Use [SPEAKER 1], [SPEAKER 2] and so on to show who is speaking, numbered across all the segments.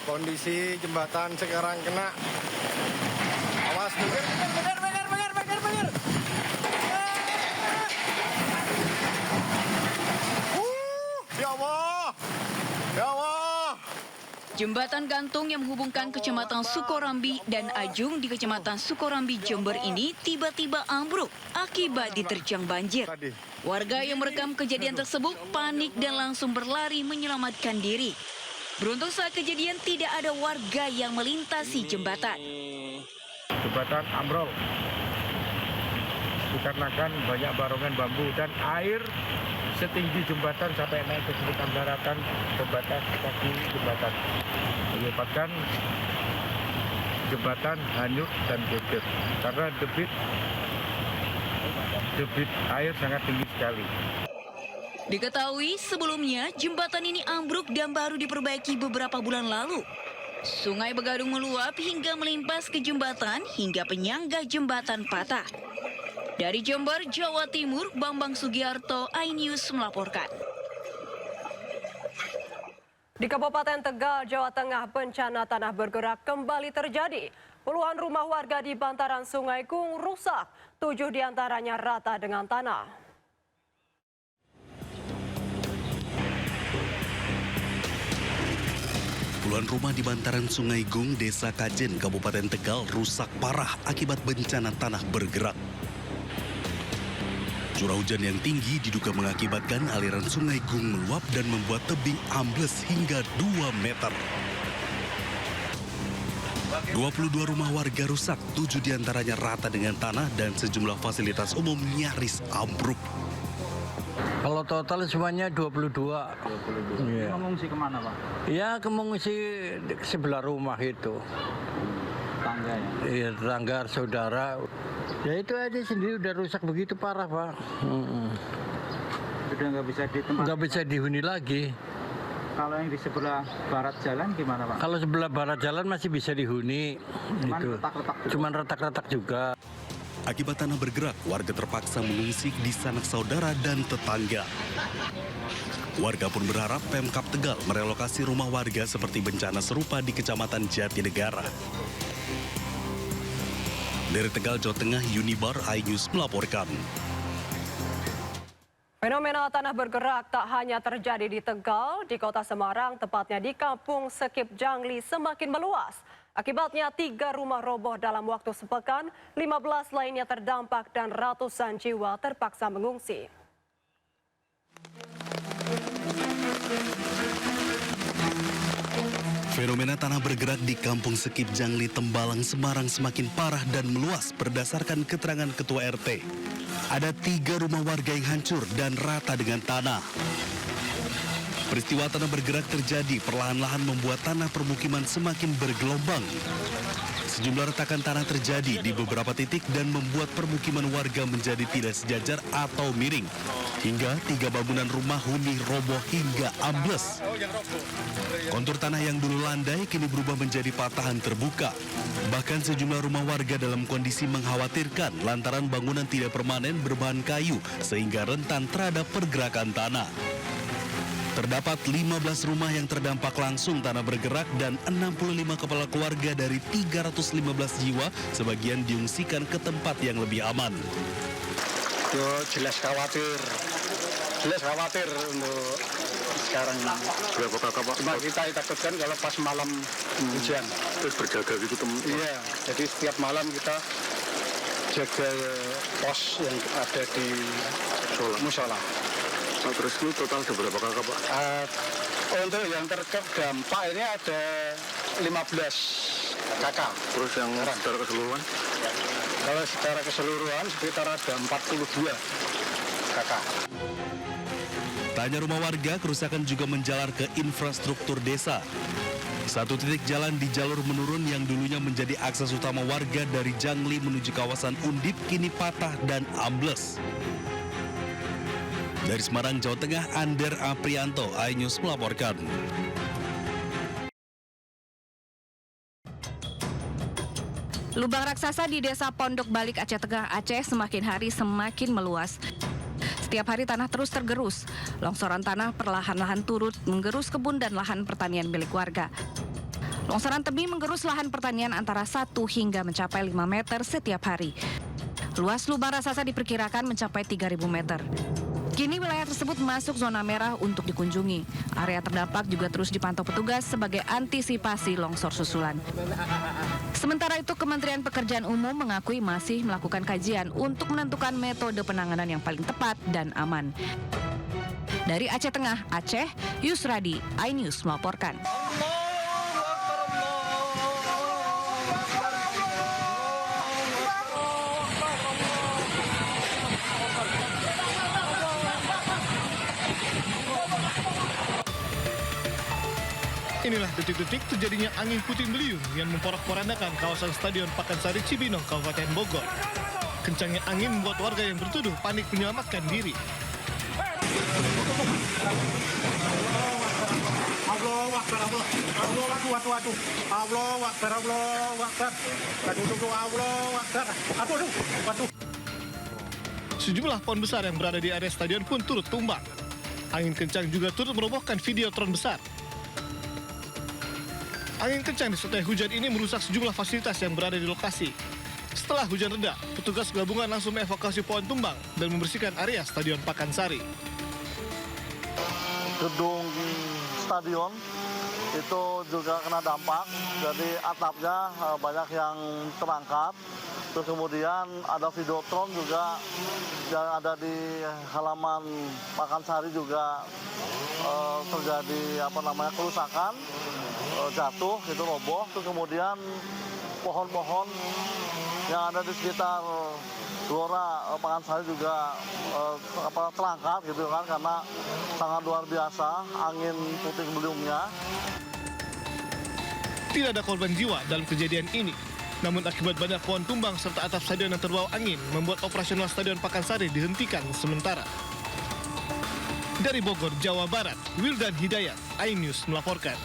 [SPEAKER 1] Kondisi jembatan sekarang kena. Awas, minggir. Ya Allah. Ya Allah.
[SPEAKER 2] Jembatan gantung yang menghubungkan Kecamatan Sukorambi dan Ajung di Kecamatan Sukorambi, Jember ini tiba-tiba ambruk akibat diterjang banjir. Warga yang merekam kejadian tersebut panik dan langsung berlari menyelamatkan diri. Beruntung saat kejadian tidak ada warga yang melintasi jembatan.
[SPEAKER 3] Jembatan ambrol dikarenakan banyak barongan bambu dan air setinggi jembatan sampai naik ke sekitar daratan pembatas kaki jembatan, menyebabkan jembatan hanyut dan bocor karena debit air sangat tinggi sekali.
[SPEAKER 2] Diketahui sebelumnya jembatan ini ambruk dan baru diperbaiki beberapa bulan lalu. Sungai Begadung meluap hingga melimpas ke jembatan hingga penyangga jembatan patah. Dari Jember, Jawa Timur, Bambang Sugiarto, iNews melaporkan.
[SPEAKER 4] Di Kabupaten Tegal, Jawa Tengah, bencana tanah bergerak kembali terjadi. Puluhan rumah warga di bantaran Sungai Gung rusak, 7 diantaranya rata dengan tanah.
[SPEAKER 5] Puluhan rumah di bantaran Sungai Gung, Desa Kajen, Kabupaten Tegal rusak parah akibat bencana tanah bergerak. Curah hujan yang tinggi diduga mengakibatkan aliran Sungai Gung meluap dan membuat tebing ambles hingga 2 meter. 22 rumah warga rusak, 7 diantaranya rata dengan tanah dan sejumlah fasilitas umum nyaris ambruk.
[SPEAKER 6] Kalau total semuanya 22. Ya.
[SPEAKER 7] Mengungsi kemana, Pak?
[SPEAKER 6] Ya, mengungsi sebelah rumah itu.
[SPEAKER 7] Tangga ya?
[SPEAKER 6] Iya, tetangga, saudara. Ya itu aja sendiri udah rusak begitu parah, Pak.
[SPEAKER 7] Sudah nggak bisa ditempati?
[SPEAKER 6] Nggak bisa dihuni lagi.
[SPEAKER 7] Kalau yang di sebelah barat jalan gimana, Pak?
[SPEAKER 6] Kalau sebelah barat jalan masih bisa dihuni.
[SPEAKER 7] Cuman
[SPEAKER 6] Itu.
[SPEAKER 7] retak-retak juga.
[SPEAKER 6] Cuman retak-retak juga.
[SPEAKER 5] Akibat tanah bergerak, warga terpaksa mengungsi di sanak saudara dan tetangga. Warga pun berharap Pemkab Tegal merelokasi rumah warga seperti bencana serupa di Kecamatan Jatinegara. Dari Tegal, Jawa Tengah, Unibar, iNews melaporkan.
[SPEAKER 4] Fenomena tanah bergerak tak hanya terjadi di Tegal, di kota Semarang, tepatnya di Kampung Sekip Jangli semakin meluas. Akibatnya 3 rumah roboh dalam waktu sepekan, 15 lainnya terdampak dan ratusan jiwa terpaksa mengungsi.
[SPEAKER 5] Fenomena tanah bergerak di Kampung Sekip Jangli, Tembalang, Semarang semakin parah dan meluas berdasarkan keterangan Ketua RT. Ada 3 rumah warga yang hancur dan rata dengan tanah. Peristiwa tanah bergerak terjadi perlahan-lahan membuat tanah permukiman semakin bergelombang. Sejumlah retakan tanah terjadi di beberapa titik dan membuat permukiman warga menjadi tidak sejajar atau miring. Hingga 3 bangunan rumah huni roboh hingga ambles. Kontur tanah yang dulu landai kini berubah menjadi patahan terbuka. Bahkan sejumlah rumah warga dalam kondisi mengkhawatirkan lantaran bangunan tidak permanen berbahan kayu sehingga rentan terhadap pergerakan tanah. Terdapat 15 rumah yang terdampak langsung tanah bergerak dan 65 kepala keluarga dari 315 jiwa sebagian diungsikan ke tempat yang lebih aman.
[SPEAKER 8] Yo jelas khawatir untuk sekarang ini.
[SPEAKER 3] Berapa kakak, Pak?
[SPEAKER 8] Cuma kita takutkan kalau pas malam hujan.
[SPEAKER 3] Terus berjaga gitu, teman.
[SPEAKER 8] Iya, jadi setiap malam kita jaga pos yang ada di musola.
[SPEAKER 3] Oh, terus ini total ada berapa kakak, Pak?
[SPEAKER 8] Untuk yang terdampak ini ada 15 kakak.
[SPEAKER 3] Terus yang secara keseluruhan?
[SPEAKER 8] Kalau secara keseluruhan sekitar ada 42 kakak.
[SPEAKER 5] Tak hanya rumah warga, kerusakan juga menjalar ke infrastruktur desa. Satu titik jalan di jalur menurun yang dulunya menjadi akses utama warga dari Jangli menuju kawasan Undip kini patah dan ambles. Dari Semarang, Jawa Tengah, Ander Aprianto, iNews melaporkan.
[SPEAKER 9] Lubang raksasa di Desa Pondok Balik, Aceh Tengah, Aceh semakin hari semakin meluas. Setiap hari tanah terus tergerus. Longsoran tanah perlahan-lahan turut menggerus kebun dan lahan pertanian milik warga. Longsoran tebing menggerus lahan pertanian antara 1 hingga mencapai 5 meter setiap hari. Luas lubang raksasa diperkirakan mencapai 3.000 meter. Kini wilayah tersebut masuk zona merah untuk dikunjungi. Area terdampak juga terus dipantau petugas sebagai antisipasi longsor susulan. Sementara itu, Kementerian Pekerjaan Umum mengakui masih melakukan kajian untuk menentukan metode penanganan yang paling tepat dan aman. Dari Aceh Tengah, Aceh, Yusradi, iNews melaporkan.
[SPEAKER 10] Inilah detik-detik terjadinya angin puting beliung yang memporak-porandakan kawasan Stadion Pakansari Cibinong, Kabupaten Bogor. Kencangnya angin membuat warga yang bertuduh panik menyelamatkan diri. Sejumlah pohon besar yang berada di area stadion pun turut tumbang. Angin kencang juga turut merobohkan videotron besar. Angin kencang disertai hujan ini merusak sejumlah fasilitas yang berada di lokasi. Setelah hujan reda, petugas gabungan langsung mengevakuasi pohon tumbang dan membersihkan area Stadion Pakansari.
[SPEAKER 11] Gedung stadion itu juga kena dampak, jadi atapnya banyak yang terangkat. Terus kemudian ada videotron juga yang ada di halaman Pakansari juga terjadi kerusakan, jatuh, itu roboh. Terus kemudian pohon-pohon yang ada di sekitar Gelora Pakansari juga terangkat gitu kan, karena sangat luar biasa angin puting beliungnya.
[SPEAKER 10] Tidak ada korban jiwa dalam kejadian ini. Namun akibat banyak pohon tumbang serta atap stadion yang terbawa angin membuat operasional Stadion Pakansari dihentikan sementara. Dari Bogor, Jawa Barat, Wildan Hidayat, iNews melaporkan.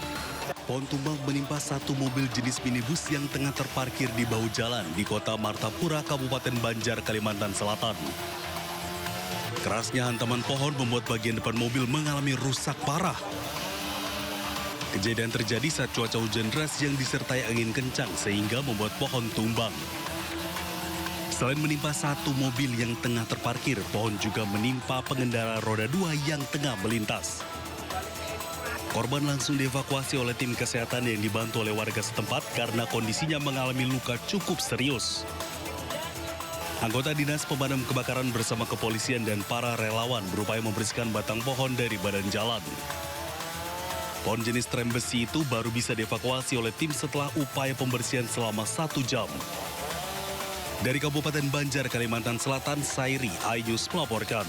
[SPEAKER 5] Pohon tumbang menimpa satu mobil jenis minibus yang tengah terparkir di bahu jalan di Kota Martapura, Kabupaten Banjar, Kalimantan Selatan. Kerasnya hantaman pohon membuat bagian depan mobil mengalami rusak parah. Kejadian terjadi saat cuaca hujan deras yang disertai angin kencang sehingga membuat pohon tumbang. Selain menimpa satu mobil yang tengah terparkir, pohon juga menimpa pengendara roda 2 yang tengah melintas. Korban langsung dievakuasi oleh tim kesehatan yang dibantu oleh warga setempat karena kondisinya mengalami luka cukup serius. Anggota Dinas Pemadam Kebakaran bersama kepolisian dan para relawan berupaya membersihkan batang pohon dari badan jalan. Pohon jenis trem besi itu baru bisa dievakuasi oleh tim setelah upaya pembersihan selama 1 jam. Dari Kabupaten Banjar, Kalimantan Selatan, Sairi, iNews melaporkan.